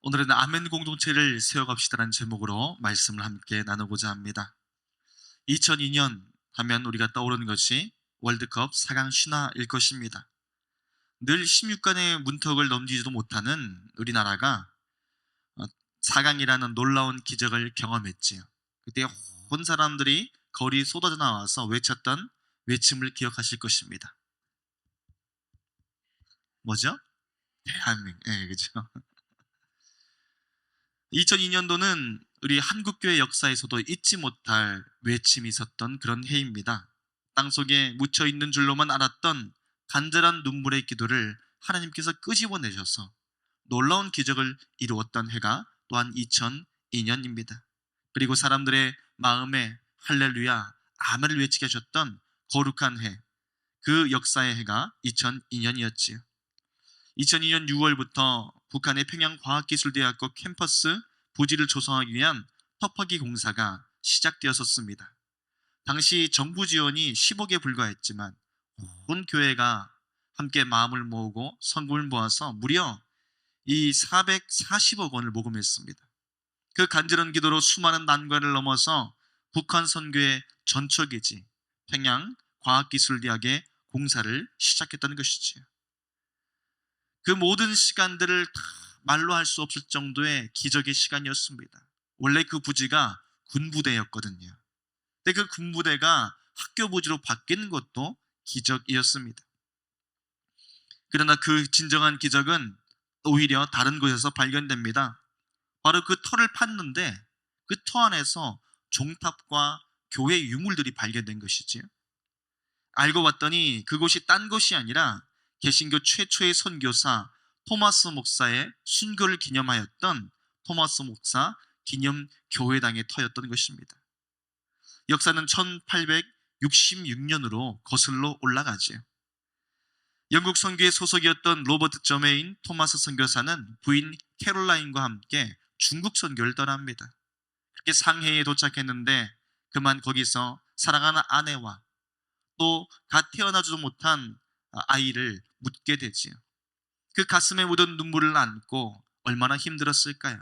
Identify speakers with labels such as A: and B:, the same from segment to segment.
A: 오늘은 아멘 공동체를 세워갑시다라는 제목으로 말씀을 함께 나누고자 합니다. 2002년 하면 우리가 떠오르는 것이 월드컵 4강 신화일 것입니다. 늘 16강의 문턱을 넘기지도 못하는 우리나라가 4강이라는 놀라운 기적을 경험했지요. 그때 온 사람들이 거리 쏟아져 나와서 외쳤던 외침을 기억하실 것입니다. 뭐죠? 대한민국. 네, 그죠. 2002년도는 우리 한국교회 역사에서도 잊지 못할 외침이 있었던 그런 해입니다. 땅속에 묻혀있는 줄로만 알았던 간절한 눈물의 기도를 하나님께서 끄집어내셔서 놀라운 기적을 이루었던 해가 또한 2002년입니다. 그리고 사람들의 마음에 할렐루야, 아멘을 외치게 하셨던 거룩한 해, 그 역사의 해가 2002년이었지요. 2002년 6월부터 북한의 평양과학기술대학교 캠퍼스 부지를 조성하기 위한 터프기 공사가 시작되었었습니다. 당시 정부 지원이 10억에 불과했지만 온 교회가 함께 마음을 모으고 성금을 모아서 무려 이 440억 원을 모금했습니다. 그 간절한 기도로 수많은 난관을 넘어서 북한 선교의 전초기지 평양과학기술대학의 공사를 시작했다는 것이지요. 그 모든 시간들을 다 말로 할 수 없을 정도의 기적의 시간이었습니다. 원래 그 부지가 군부대였거든요. 근데 그 군부대가 학교 부지로 바뀐 것도 기적이었습니다. 그러나 그 진정한 기적은 오히려 다른 곳에서 발견됩니다. 바로 그 터를 팠는데 그 터 안에서 종탑과 교회 유물들이 발견된 것이지요. 알고 봤더니 그곳이 딴 곳이 아니라 개신교 최초의 선교사 토마스 목사의 순교를 기념하였던 토마스 목사 기념교회당의 터였던 것입니다. 역사는 1866년으로 거슬러 올라가지요. 영국 선교의 소속이었던 로버트 저메인 토마스 선교사는 부인 캐롤라인과 함께 중국 선교를 떠납니다. 그렇게 상해에 도착했는데 그만 거기서 사랑하는 아내와 또 갓 태어나지도 못한 아이를 묻게 되지요. 그 가슴에 묻은 눈물을 안고 얼마나 힘들었을까요?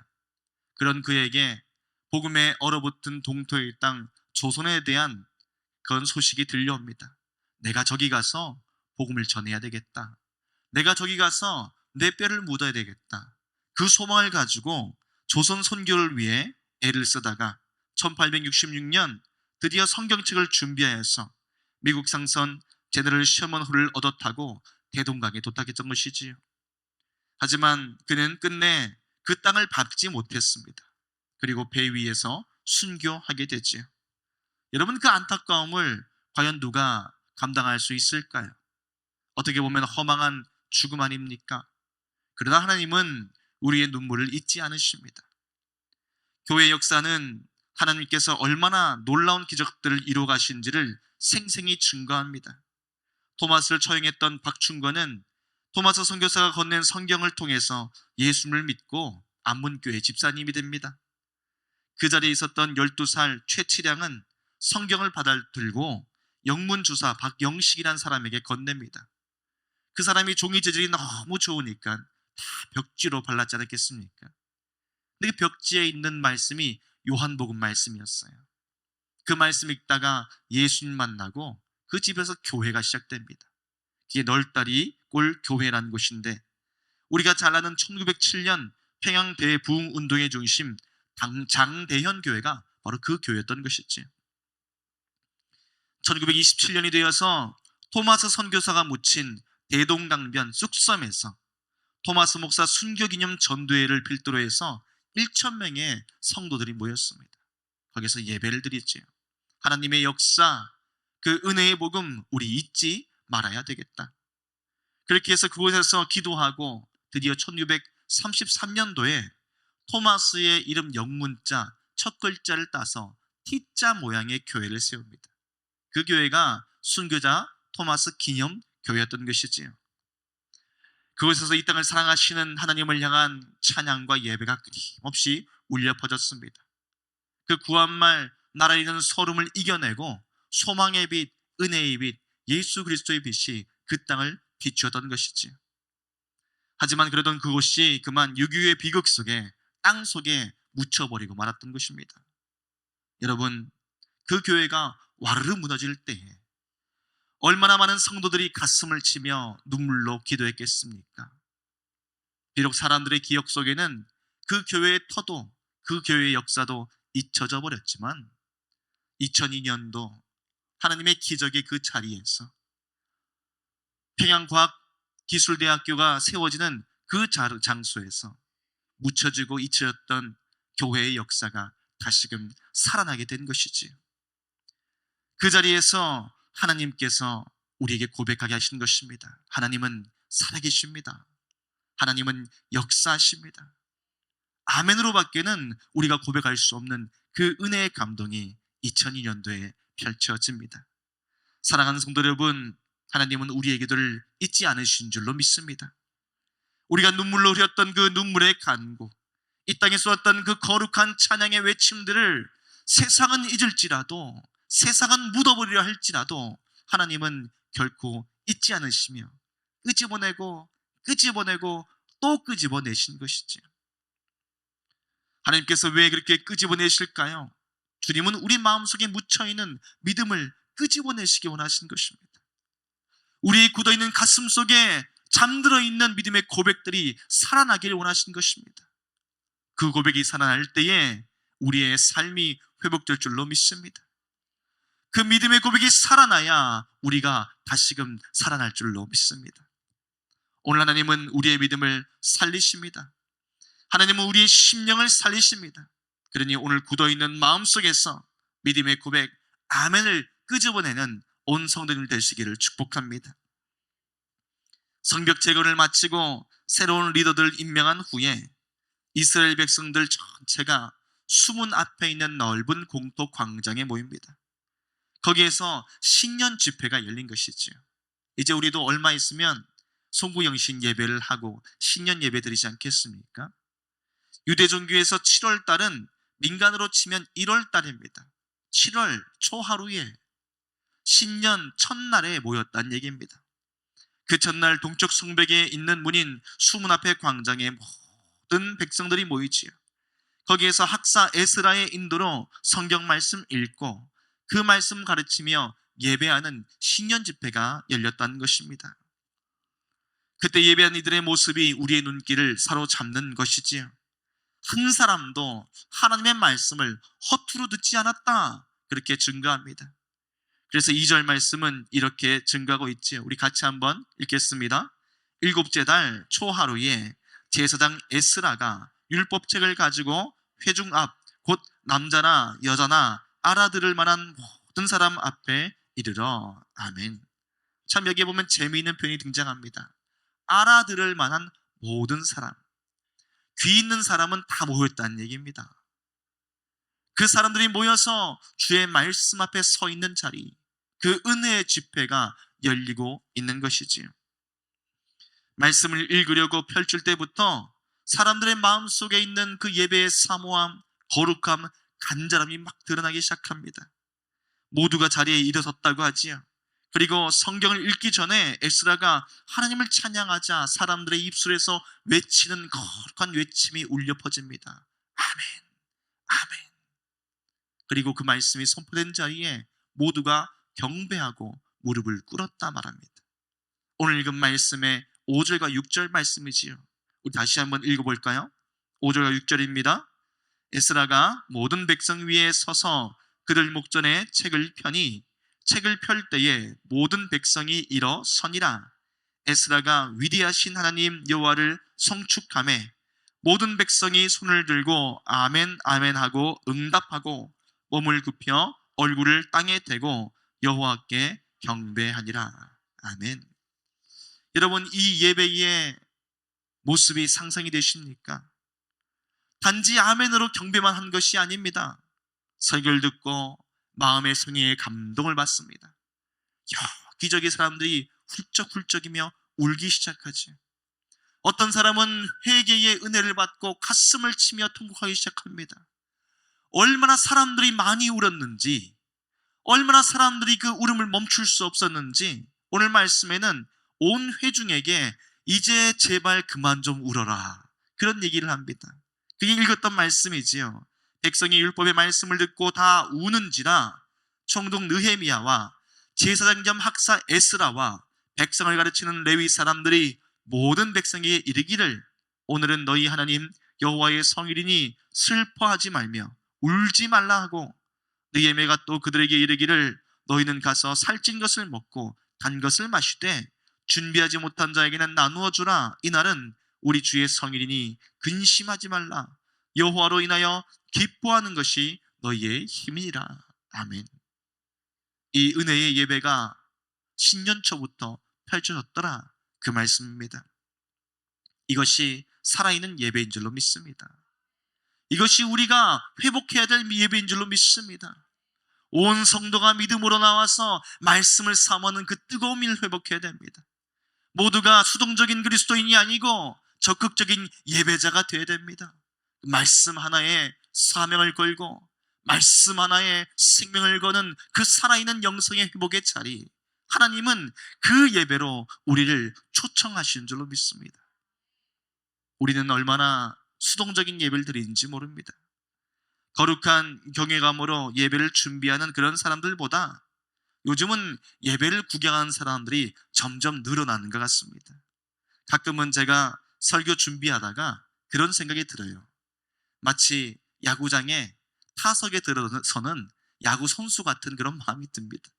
A: 그런 그에게 복음에 얼어붙은 동토의 땅 조선에 대한 그런 소식이 들려옵니다. 내가 저기 가서 복음을 전해야 되겠다. 내가 저기 가서 내 뼈를 묻어야 되겠다. 그 소망을 가지고 조선 선교를 위해 애를 쓰다가 1866년 드디어 성경책을 준비하여서 미국 상선 제너럴 셔먼호를 얻어 타고 대동강에 도착했던 것이지요. 하지만 그는 끝내 그 땅을 밟지 못했습니다. 그리고 배 위에서 순교하게 되지요. 여러분, 그 안타까움을 과연 누가 감당할 수 있을까요? 어떻게 보면 허망한 죽음 아닙니까? 그러나 하나님은 우리의 눈물을 잊지 않으십니다. 교회 역사는 하나님께서 얼마나 놀라운 기적들을 이루어 가신지를 생생히 증거합니다. 토마스를 처형했던 박충건은 토마스 선교사가 건넨 성경을 통해서 예수를 믿고 안문교회 집사님이 됩니다. 그 자리에 있었던 12살 최치량은 성경을 받아들고 영문주사 박영식이라는 사람에게 건넵니다. 그 사람이 종이 재질이 너무 좋으니까 다 벽지로 발랐지 않았겠습니까? 근데 그 벽지에 있는 말씀이 요한복음 말씀이었어요. 그 말씀 읽다가 예수님 만나고 그 집에서 교회가 시작됩니다. 그게 널다리 꼴 교회라는 곳인데 우리가 잘 아는 1907년 평양 대부흥 운동의 중심 장대현 교회가 바로 그 교회였던 것이지. 1927년이 되어서 토마스 선교사가 묻힌 대동강변 쑥섬에서 토마스 목사 순교기념 전도회를 필두로 해서 1,000명의 성도들이 모였습니다. 거기서 예배를 드렸지요. 하나님의 역사, 그 은혜의 복음 우리 잊지 말아야 되겠다. 그렇게 해서 그곳에서 기도하고 드디어 1933년도에 토마스의 이름 영문자 첫 글자를 따서 T자 모양의 교회를 세웁니다. 그 교회가 순교자 토마스 기념 교회였던 것이지요. 그곳에서 이 땅을 사랑하시는 하나님을 향한 찬양과 예배가 끊임없이 울려 퍼졌습니다. 그 구한말 나라에 있는 서름을 이겨내고 소망의 빛, 은혜의 빛, 예수 그리스도의 빛이 그 땅을 비추었던 것이지요. 하지만 그러던 그곳이 그만 6.25의 비극 속에 땅 속에 묻혀버리고 말았던 것입니다. 여러분, 그 교회가 와르르 무너질 때에 얼마나 많은 성도들이 가슴을 치며 눈물로 기도했겠습니까? 비록 사람들의 기억 속에는 그 교회의 터도, 그 교회의 역사도 잊혀져 버렸지만 2002년도 하나님의 기적의 그 자리에서 평양과학기술대학교가 세워지는 그 장소에서 묻혀지고 잊혀졌던 교회의 역사가 다시금 살아나게 된 것이지요. 그 자리에서 하나님께서 우리에게 고백하게 하신 것입니다. 하나님은 살아계십니다. 하나님은 역사하십니다. 아멘으로 밖에는 우리가 고백할 수 없는 그 은혜의 감동이 2002년도에 펼쳐집니다. 사랑하는 성도 여러분, 하나님은 우리의 기도를 잊지 않으신 줄로 믿습니다. 우리가 눈물로 흘렸던 그 눈물의 간구, 이 땅에 쏟았던 그 거룩한 찬양의 외침들을 세상은 잊을지라도, 세상은 묻어버리려 할지라도 하나님은 결코 잊지 않으시며 끄집어내고 또 끄집어내신 것이지요. 하나님께서 왜 그렇게 끄집어내실까요? 주님은 우리 마음속에 묻혀있는 믿음을 끄집어내시기 원하신 것입니다. 우리의 굳어있는 가슴 속에 잠들어 있는 믿음의 고백들이 살아나기를 원하신 것입니다. 그 고백이 살아날 때에 우리의 삶이 회복될 줄로 믿습니다. 그 믿음의 고백이 살아나야 우리가 다시금 살아날 줄로 믿습니다. 오늘 하나님은 우리의 믿음을 살리십니다. 하나님은 우리의 심령을 살리십니다. 그러니 오늘 굳어있는 마음속에서 믿음의 고백 아멘을 끄집어내는 온 성도님 되시기를 축복합니다. 성벽 재건을 마치고 새로운 리더들을 임명한 후에 이스라엘 백성들 전체가 수문 앞에 있는 넓은 공터 광장에 모입니다. 거기에서 신년 집회가 열린 것이지요. 이제 우리도 얼마 있으면 송구영신 예배를 하고 신년 예배 드리지 않겠습니까? 유대 종교에서 7월 달은 민간으로 치면 1월 달입니다. 7월 초하루에 신년 첫날에 모였다는 얘기입니다. 그 첫날 동쪽 성벽에 있는 문인 수문 앞의 광장에 모든 백성들이 모이지요. 거기에서 학사 에스라의 인도로 성경 말씀 읽고 그 말씀 가르치며 예배하는 신년 집회가 열렸다는 것입니다. 그때 예배한 이들의 모습이 우리의 눈길을 사로잡는 것이지요. 한 사람도 하나님의 말씀을 허투루 듣지 않았다, 그렇게 증거합니다. 그래서 2절 말씀은 이렇게 증거하고 있지요. 우리 같이 한번 읽겠습니다. 7째 달 초하루에 제사장 에스라가 율법책을 가지고 회중 앞, 곧 남자나 여자나 알아들을 만한 모든 사람 앞에 이르러. 아멘. 참 여기에 보면 재미있는 표현이 등장합니다. 알아들을 만한 모든 사람, 귀 있는 사람은 다 모였다는 얘기입니다. 그 사람들이 모여서 주의 말씀 앞에 서 있는 자리, 그 은혜의 집회가 열리고 있는 것이지요. 말씀을 읽으려고 펼칠 때부터 사람들의 마음속에 있는 그 예배의 사모함, 거룩함, 간절함이 막 드러나기 시작합니다. 모두가 자리에 일어섰다고 하지요. 그리고 성경을 읽기 전에 에스라가 하나님을 찬양하자 사람들의 입술에서 외치는 거룩한 외침이 울려 퍼집니다. 아멘, 아멘. 그리고 그 말씀이 선포된 자리에 모두가 경배하고 무릎을 꿇었다 말합니다. 오늘 읽은 말씀의 5절과 6절 말씀이지요. 우리 다시 한번 읽어볼까요? 5절과 6절입니다. 에스라가 모든 백성 위에 서서 그들 목전에 책을 펴니 책을 펼 때에 모든 백성이 일어서니라. 에스라가 위대하신 하나님 여호와를 송축하매 모든 백성이 손을 들고 아멘 아멘 하고 응답하고 몸을 굽혀 얼굴을 땅에 대고 여호와께 경배하니라. 아멘. 여러분, 이 예배의 모습이 상상이 되십니까? 단지 아멘으로 경배만 한 것이 아닙니다. 설교를 듣고 마음의 성의에 감동을 받습니다. 여기저기 사람들이 훌쩍훌쩍이며 울기 시작하지. 어떤 사람은 회개의 은혜를 받고 가슴을 치며 통곡하기 시작합니다. 얼마나 사람들이 많이 울었는지, 얼마나 사람들이 그 울음을 멈출 수 없었는지 오늘 말씀에는 온 회중에게 이제 제발 그만 좀 울어라. 그런 얘기를 합니다. 그게 읽었던 말씀이지요. 백성이 율법의 말씀을 듣고 다 우는지라 총독 느헤미야와 제사장 겸 학사 에스라와 백성을 가르치는 레위 사람들이 모든 백성에게 이르기를 오늘은 너희 하나님 여호와의 성일이니 슬퍼하지 말며 울지 말라 하고 느헤미야가 또 그들에게 이르기를 너희는 가서 살찐 것을 먹고 단 것을 마시되 준비하지 못한 자에게는 나누어 주라. 이날은 우리 주의 성일이니 근심하지 말라. 여호와로 인하여 기뻐하는 것이 너희의 힘이니라. 아멘. 이 은혜의 예배가 신년 초부터 펼쳐졌더라, 그 말씀입니다. 이것이 살아있는 예배인 줄로 믿습니다. 이것이 우리가 회복해야 될 예배인 줄로 믿습니다. 온 성도가 믿음으로 나와서 말씀을 사모하는 그 뜨거움을 회복해야 됩니다. 모두가 수동적인 그리스도인이 아니고 적극적인 예배자가 되어야 됩니다. 말씀 하나에 사명을 걸고 말씀 하나에 생명을 거는 그 살아있는 영성의 회복의 자리, 하나님은 그 예배로 우리를 초청하시는 줄로 믿습니다. 우리는 얼마나 수동적인 예배를 드리는지 모릅니다. 거룩한 경외감으로 예배를 준비하는 그런 사람들보다 요즘은 예배를 구경하는 사람들이 점점 늘어나는 것 같습니다. 가끔은 제가 설교 준비하다가 그런 생각이 들어요. 마치 야구장에 타석에 들어서는 야구 선수 같은 그런 마음이 듭니다.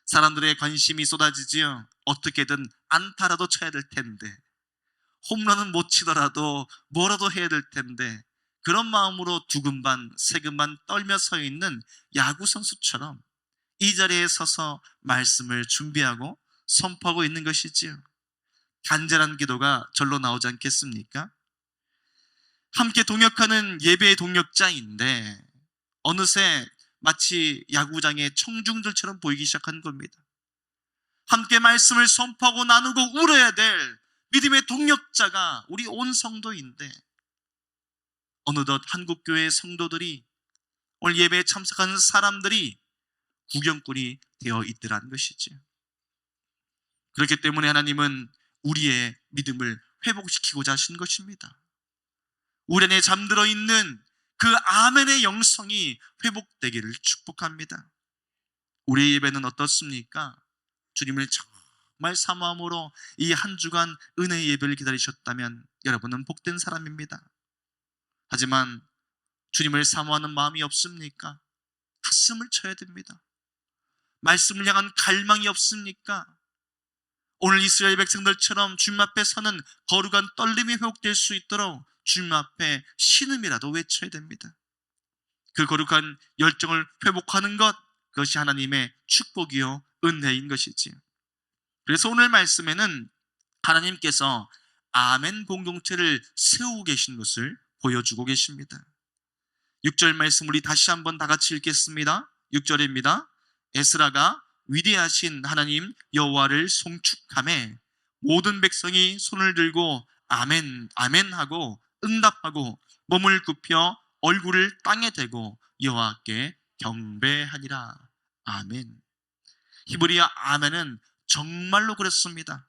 A: 사람들의 관심이 쏟아지지요. 어떻게든 안타라도 쳐야 될 텐데, 홈런은 못 치더라도 뭐라도 해야 될 텐데, 그런 마음으로 두근반 세근반 떨며 서 있는 야구 선수처럼 이 자리에 서서 말씀을 준비하고 선포하고 있는 것이지요. 간절한 기도가 절로 나오지 않겠습니까? 함께 동역하는 예배의 동역자인데 어느새 마치 야구장의 청중들처럼 보이기 시작한 겁니다. 함께 말씀을 선포하고 나누고 울어야 될 믿음의 동역자가 우리 온 성도인데 어느덧 한국교회 성도들이, 오늘 예배에 참석하는 사람들이 구경꾼이 되어 있더라는 것이지. 그렇기 때문에 하나님은 우리의 믿음을 회복시키고자 하신 것입니다. 우리 안에 잠들어 있는 그 아멘의 영성이 회복되기를 축복합니다. 우리의 예배는 어떻습니까? 주님을 정말 사모함으로 이 한 주간 은혜의 예배를 기다리셨다면 여러분은 복된 사람입니다. 하지만 주님을 사모하는 마음이 없습니까? 가슴을 쳐야 됩니다. 말씀을 향한 갈망이 없습니까? 오늘 이스라엘 백성들처럼 주님 앞에 서는 거룩한 떨림이 회복될 수 있도록 주님 앞에 신음이라도 외쳐야 됩니다. 그 거룩한 열정을 회복하는 것, 그것이 하나님의 축복이요 은혜인 것이지요. 그래서 오늘 말씀에는 하나님께서 아멘 공동체를 세우고 계신 것을 보여주고 계십니다. 6절 말씀 우리 다시 한번 다 같이 읽겠습니다. 6절입니다. 에스라가 위대하신 하나님 여호와를 송축하매 모든 백성이 손을 들고 아멘 아멘 하고 응답하고 몸을 굽혀 얼굴을 땅에 대고 여호와께 경배하니라. 아멘. 히브리어 아멘은 정말로 그렇습니다.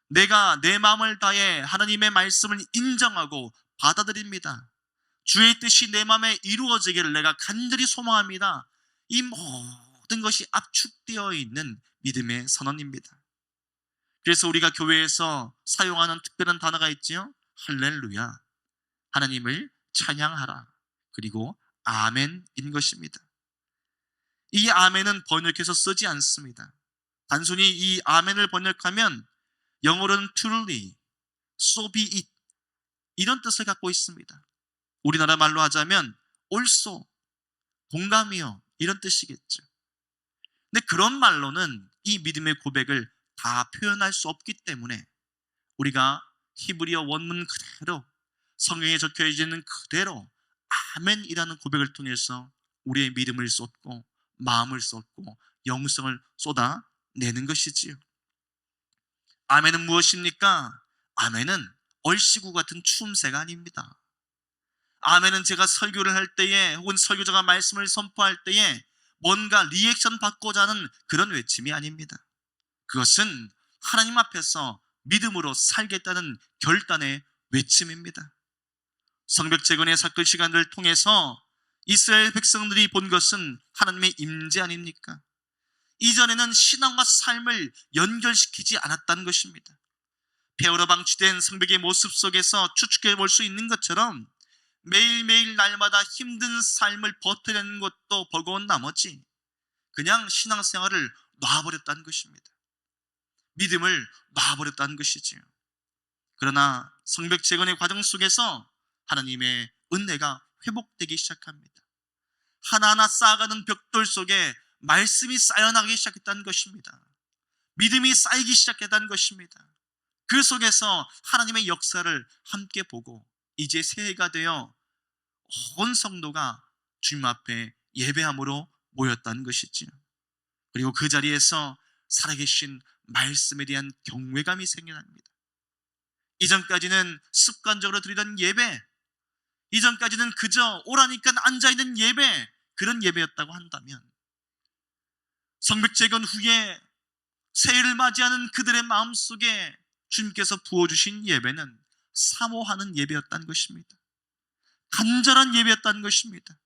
A: 내가 내 마음을 다해 하나님의 말씀을 인정하고 받아들입니다. 주의 뜻이 내 마음에 이루어지기를 내가 간절히 소망합니다. 이 모든 것이 압축되어 있는 믿음의 선언입니다. 그래서 우리가 교회에서 사용하는 특별한 단어가 있지요. 할렐루야, 하나님을 찬양하라, 그리고 아멘인 것입니다. 이 아멘은 번역해서 쓰지 않습니다. 단순히 이 아멘을 번역하면 영어로는 truly, so be it 이런 뜻을 갖고 있습니다. 우리나라 말로 하자면 also, 동감이요 이런 뜻이겠죠. 근데 그런 말로는 이 믿음의 고백을 다 표현할 수 없기 때문에 우리가 히브리어 원문 그대로, 성경에 적혀 있는 그대로 아멘이라는 고백을 통해서 우리의 믿음을 쏟고 마음을 쏟고 영성을 쏟아내는 것이지요. 아멘은 무엇입니까? 아멘은 얼씨구 같은 추임새가 아닙니다. 아멘은 제가 설교를 할 때에 혹은 설교자가 말씀을 선포할 때에 뭔가 리액션 받고자 하는 그런 외침이 아닙니다. 그것은 하나님 앞에서 믿음으로 살겠다는 결단의 외침입니다. 성벽 재건의 사건 시간을 통해서 이스라엘 백성들이 본 것은 하나님의 임재 아닙니까? 이전에는 신앙과 삶을 연결시키지 않았다는 것입니다. 폐허로 방치된 성벽의 모습 속에서 추측해 볼 수 있는 것처럼 매일매일 날마다 힘든 삶을 버텨내는 것도 버거운 나머지 그냥 신앙생활을 놔버렸다는 것입니다. 믿음을 놔버렸다는 것이지요. 그러나 성벽 재건의 과정 속에서 하나님의 은혜가 회복되기 시작합니다. 하나하나 쌓아가는 벽돌 속에 말씀이 쌓여나가기 시작했다는 것입니다. 믿음이 쌓이기 시작했다는 것입니다. 그 속에서 하나님의 역사를 함께 보고 이제 새해가 되어 온 성도가 주님 앞에 예배함으로 모였다는 것이지요. 그리고 그 자리에서 살아계신 말씀에 대한 경외감이 생겨납니다. 이전까지는 습관적으로 드리던 예배, 이전까지는 그저 오라니까 앉아있는 예배, 그런 예배였다고 한다면 성벽 재건 후에 새해를 맞이하는 그들의 마음속에 주님께서 부어주신 예배는 사모하는 예배였다는 것입니다. 간절한 예배였다는 것입니다.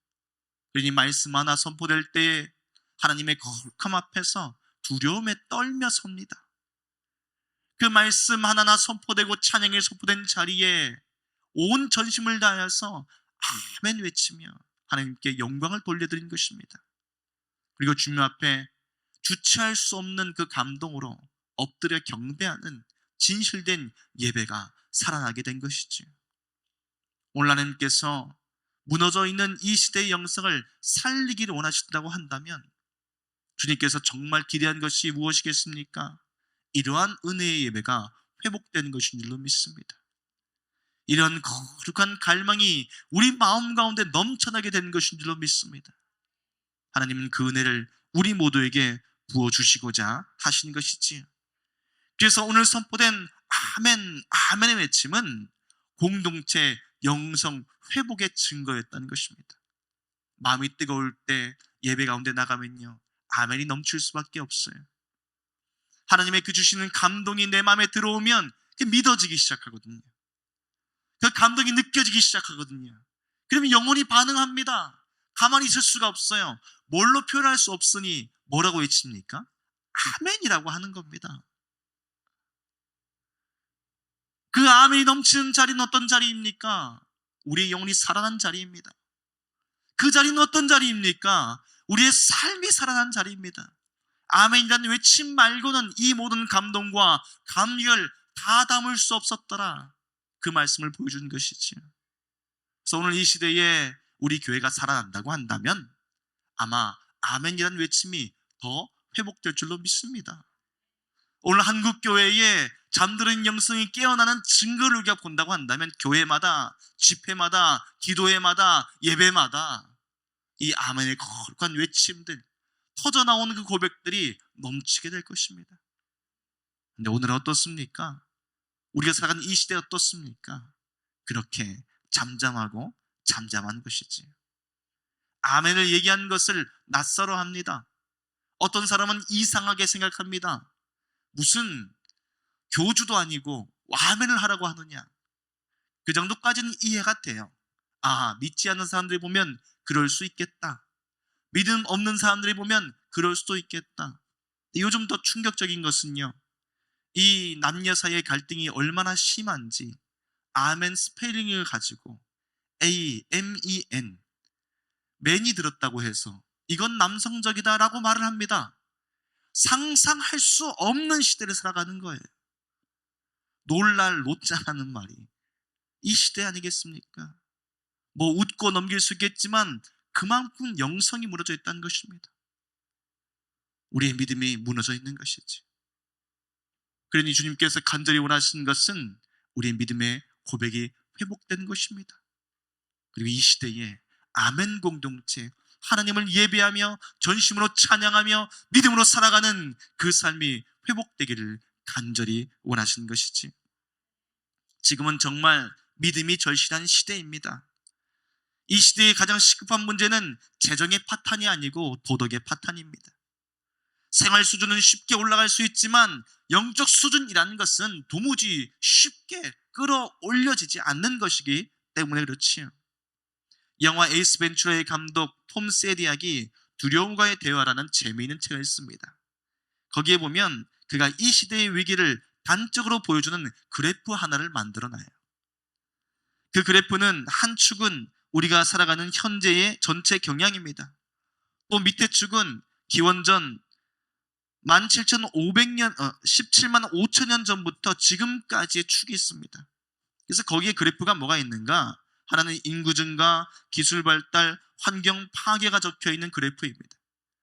A: 그러니 말씀 하나 선포될 때에 하나님의 거룩함 앞에서 두려움에 떨며 섭니다. 그 말씀 하나하나 선포되고 찬양이 선포된 자리에 온 전심을 다해서 아멘 외치며 하나님께 영광을 돌려드린 것입니다. 그리고 주님 앞에 주체할 수 없는 그 감동으로 엎드려 경배하는 진실된 예배가 살아나게 된 것이지요. 오늘 하나님께서 무너져 있는 이 시대의 영성을 살리기를 원하신다고 한다면 주님께서 정말 기대한 것이 무엇이겠습니까? 이러한 은혜의 예배가 회복되는 것인 줄로 믿습니다. 이런 거룩한 갈망이 우리 마음 가운데 넘쳐나게 되는 것인 줄로 믿습니다. 하나님은 그 은혜를 우리 모두에게 부어주시고자 하신 것이지요. 그래서 오늘 선포된 아멘, 아멘의 외침은 공동체 영성 회복의 증거였다는 것입니다. 마음이 뜨거울 때 예배 가운데 나가면요, 아멘이 넘칠 수밖에 없어요. 하나님의 그 주시는 감동이 내 마음에 들어오면 믿어지기 시작하거든요. 그 감동이 느껴지기 시작하거든요. 그러면 영혼이 반응합니다. 가만히 있을 수가 없어요. 뭘로 표현할 수 없으니 뭐라고 외칩니까? 아멘이라고 하는 겁니다. 그 아멘이 넘치는 자리는 어떤 자리입니까? 우리의 영혼이 살아난 자리입니다. 그 자리는 어떤 자리입니까? 우리의 삶이 살아난 자리입니다. 아멘이라는 외침 말고는 이 모든 감동과 감격을 다 담을 수 없었더라. 그 말씀을 보여준 것이지요. 그래서 오늘 이 시대에 우리 교회가 살아난다고 한다면 아마 아멘이라는 외침이 더 회복될 줄로 믿습니다. 오늘 한국교회에 잠들은 영성이 깨어나는 증거를 우리가 본다고 한다면 교회마다, 집회마다, 기도회마다, 예배마다 이 아멘의 거룩한 외침들, 터져나오는 그 고백들이 넘치게 될 것입니다. 근데 오늘은 어떻습니까? 우리가 살아가는 이 시대 어떻습니까? 그렇게 잠잠하고 잠잠한 것이지. 아멘을 얘기하는 것을 낯설어 합니다. 어떤 사람은 이상하게 생각합니다. 무슨 교주도 아니고 아멘을 하라고 하느냐. 그 정도까지는 이해가 돼요. 아, 믿지 않는 사람들이 보면 그럴 수 있겠다. 믿음 없는 사람들이 보면 그럴 수도 있겠다. 요즘 더 충격적인 것은요, 이 남녀 사이의 갈등이 얼마나 심한지 아멘 스펠링을 가지고 A-M-E-N 맨이 들었다고 해서 이건 남성적이다라고 말을 합니다. 상상할 수 없는 시대를 살아가는 거예요. 놀랄 노자라는 말이 이 시대 아니겠습니까? 뭐 웃고 넘길 수 있겠지만 그만큼 영성이 무너져 있다는 것입니다. 우리의 믿음이 무너져 있는 것이지. 그러니 주님께서 간절히 원하시는 것은 우리의 믿음의 고백이 회복되는 것입니다. 그리고 이 시대에 아멘 공동체, 하나님을 예배하며 전심으로 찬양하며 믿음으로 살아가는 그 삶이 회복되기를 간절히 원하시는 것이지. 지금은 정말 믿음이 절실한 시대입니다. 이 시대의 가장 시급한 문제는 재정의 파탄이 아니고 도덕의 파탄입니다. 생활 수준은 쉽게 올라갈 수 있지만 영적 수준이라는 것은 도무지 쉽게 끌어올려지지 않는 것이기 때문에 그렇지요. 영화 에이스 벤츄라의 감독 톰 세디악이 두려움과의 대화라는 재미있는 책을 씁니다. 거기에 보면 그가 이 시대의 위기를 단적으로 보여주는 그래프 하나를 만들어놔요. 그 그래프는 한 축은 우리가 살아가는 현재의 전체 경향입니다. 또 밑에 축은 기원전 17,500년, 17만 5천 년 전부터 지금까지의 축이 있습니다. 그래서 거기에 그래프가 뭐가 있는가? 하나는 인구 증가, 기술 발달, 환경 파괴가 적혀 있는 그래프입니다.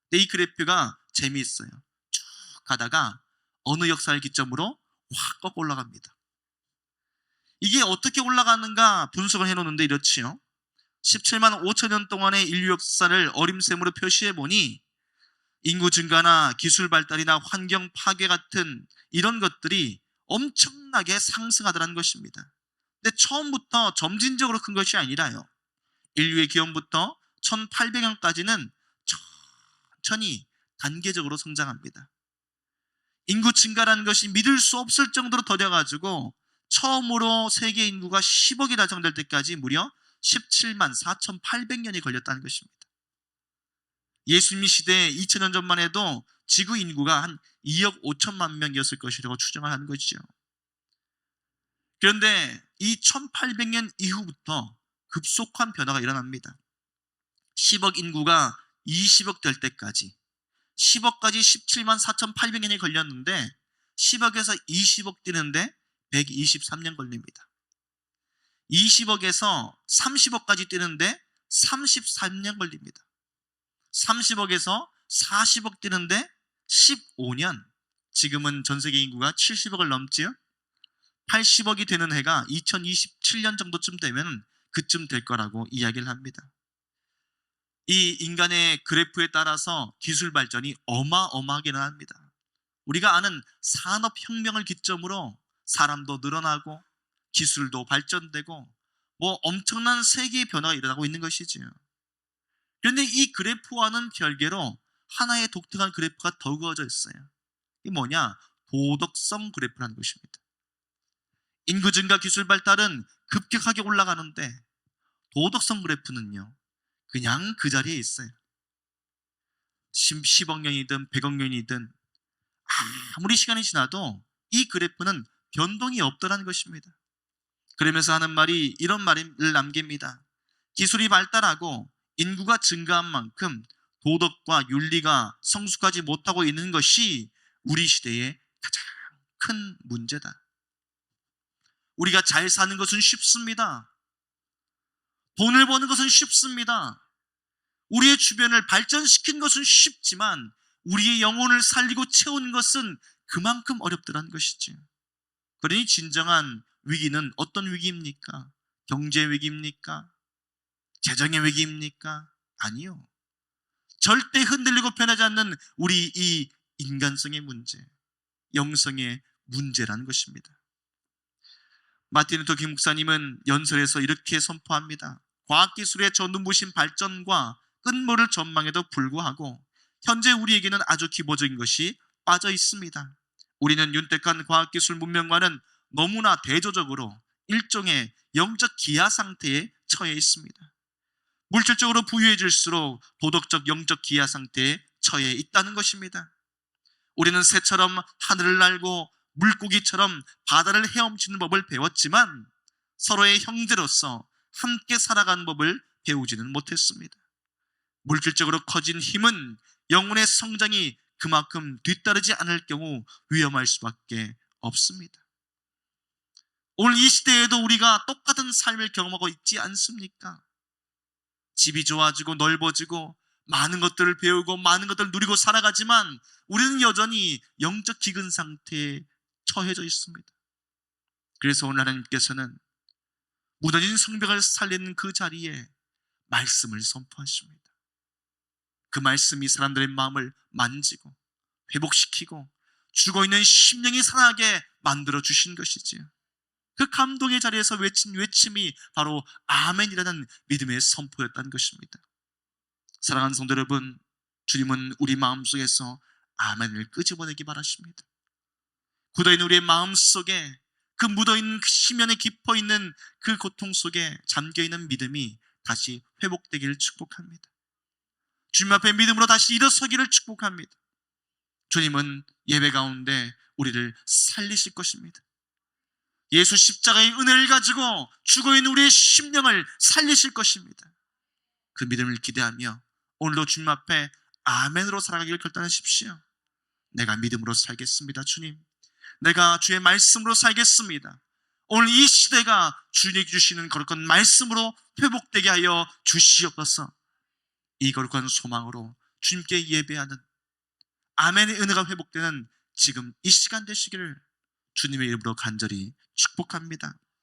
A: 근데 이 그래프가 재미있어요. 쭉 가다가 어느 역사를 기점으로 확 꺾어 올라갑니다. 이게 어떻게 올라가는가 분석을 해놓는데 이렇지요. 17만 5천 년 동안의 인류 역사를 어림셈으로 표시해 보니 인구 증가나 기술 발달이나 환경 파괴 같은 이런 것들이 엄청나게 상승하더라는 것입니다. 근데 처음부터 점진적으로 큰 것이 아니라요. 인류의 기원부터 1800년까지는 천천히 단계적으로 성장합니다. 인구 증가라는 것이 믿을 수 없을 정도로 더뎌가지고 처음으로 세계 인구가 10억이 달성될 때까지 무려 17만 4,800년이 걸렸다는 것입니다. 예수님 시대 2000년 전만 해도 지구 인구가 한 2억 5천만 명이었을 것이라고 추정을 하는 것이죠. 그런데 이 1800년 이후부터 급속한 변화가 일어납니다. 10억 인구가 20억 될 때까지 10억까지 17만 4,800년이 걸렸는데 10억에서 20억 뛰는데 123년 걸립니다. 20억에서 30억까지 뛰는데 33년 걸립니다. 30억에서 40억 뛰는데 15년. 지금은 전 세계 인구가 70억을 넘지요. 80억이 되는 해가 2027년 정도쯤 되면 그쯤 될 거라고 이야기를 합니다. 이 인간의 그래프에 따라서 기술 발전이 어마어마하게 일어납니다. 우리가 아는 산업혁명을 기점으로 사람도 늘어나고 기술도 발전되고 뭐 엄청난 세계의 변화가 일어나고 있는 것이지요. 그런데 이 그래프와는 별개로 하나의 독특한 그래프가 더 그어져 있어요. 이게 뭐냐? 도덕성 그래프라는 것입니다. 인구 증가 기술 발달은 급격하게 올라가는데 도덕성 그래프는요, 그냥 그 자리에 있어요. 10억 년이든 100억 년이든 아무리 시간이 지나도 이 그래프는 변동이 없더라는 것입니다. 그러면서 하는 말이 이런 말을 남깁니다. 기술이 발달하고 인구가 증가한 만큼 도덕과 윤리가 성숙하지 못하고 있는 것이 우리 시대의 가장 큰 문제다. 우리가 잘 사는 것은 쉽습니다. 돈을 버는 것은 쉽습니다. 우리의 주변을 발전시키는 것은 쉽지만 우리의 영혼을 살리고 채우는 것은 그만큼 어렵더라는 것이죠. 그러니 진정한 위기는 어떤 위기입니까? 경제 위기입니까? 재정의 위기입니까? 아니요. 절대 흔들리고 변하지 않는 우리 이 인간성의 문제, 영성의 문제라는 것입니다. 마틴 루터 킹 목사님은 연설에서 이렇게 선포합니다. 과학기술의 저 눈부신 발전과 끝모를 전망에도 불구하고 현재 우리에게는 아주 기본적인 것이 빠져 있습니다. 우리는 윤택한 과학기술 문명과는 너무나 대조적으로 일종의 영적 기아 상태에 처해 있습니다. 물질적으로 부유해질수록 도덕적 영적 기아 상태에 처해 있다는 것입니다. 우리는 새처럼 하늘을 날고 물고기처럼 바다를 헤엄치는 법을 배웠지만 서로의 형제로서 함께 살아가는 법을 배우지는 못했습니다. 물질적으로 커진 힘은 영혼의 성장이 그만큼 뒤따르지 않을 경우 위험할 수밖에 없습니다. 오늘 이 시대에도 우리가 똑같은 삶을 경험하고 있지 않습니까? 집이 좋아지고 넓어지고 많은 것들을 배우고 많은 것들을 누리고 살아가지만 우리는 여전히 영적 기근 상태에 처해져 있습니다. 그래서 오늘 하나님께서는 무너진 성벽을 살리는 그 자리에 말씀을 선포하십니다. 그 말씀이 사람들의 마음을 만지고 회복시키고 죽어있는 심령이 살아나게 만들어 주신 것이지요. 그 감동의 자리에서 외친 외침이 바로 아멘이라는 믿음의 선포였다는 것입니다. 사랑하는 성도 여러분, 주님은 우리 마음속에서 아멘을 끄집어내기 바라십니다. 굳어있는 우리의 마음속에 그 묻어있는 그 심연에 깊어있는 그 고통 속에 잠겨있는 믿음이 다시 회복되기를 축복합니다. 주님 앞에 믿음으로 다시 일어서기를 축복합니다. 주님은 예배 가운데 우리를 살리실 것입니다. 예수 십자가의 은혜를 가지고 죽어있는 우리의 심령을 살리실 것입니다. 그 믿음을 기대하며 오늘도 주님 앞에 아멘으로 살아가기를 결단하십시오. 내가 믿음으로 살겠습니다. 주님, 내가 주의 말씀으로 살겠습니다. 오늘 이 시대가 주님이 주시는 거룩한 말씀으로 회복되게 하여 주시옵소서. 이 거룩한 소망으로 주님께 예배하는 아멘의 은혜가 회복되는 지금 이 시간 되시기를 주님의 이름으로 간절히 축복합니다.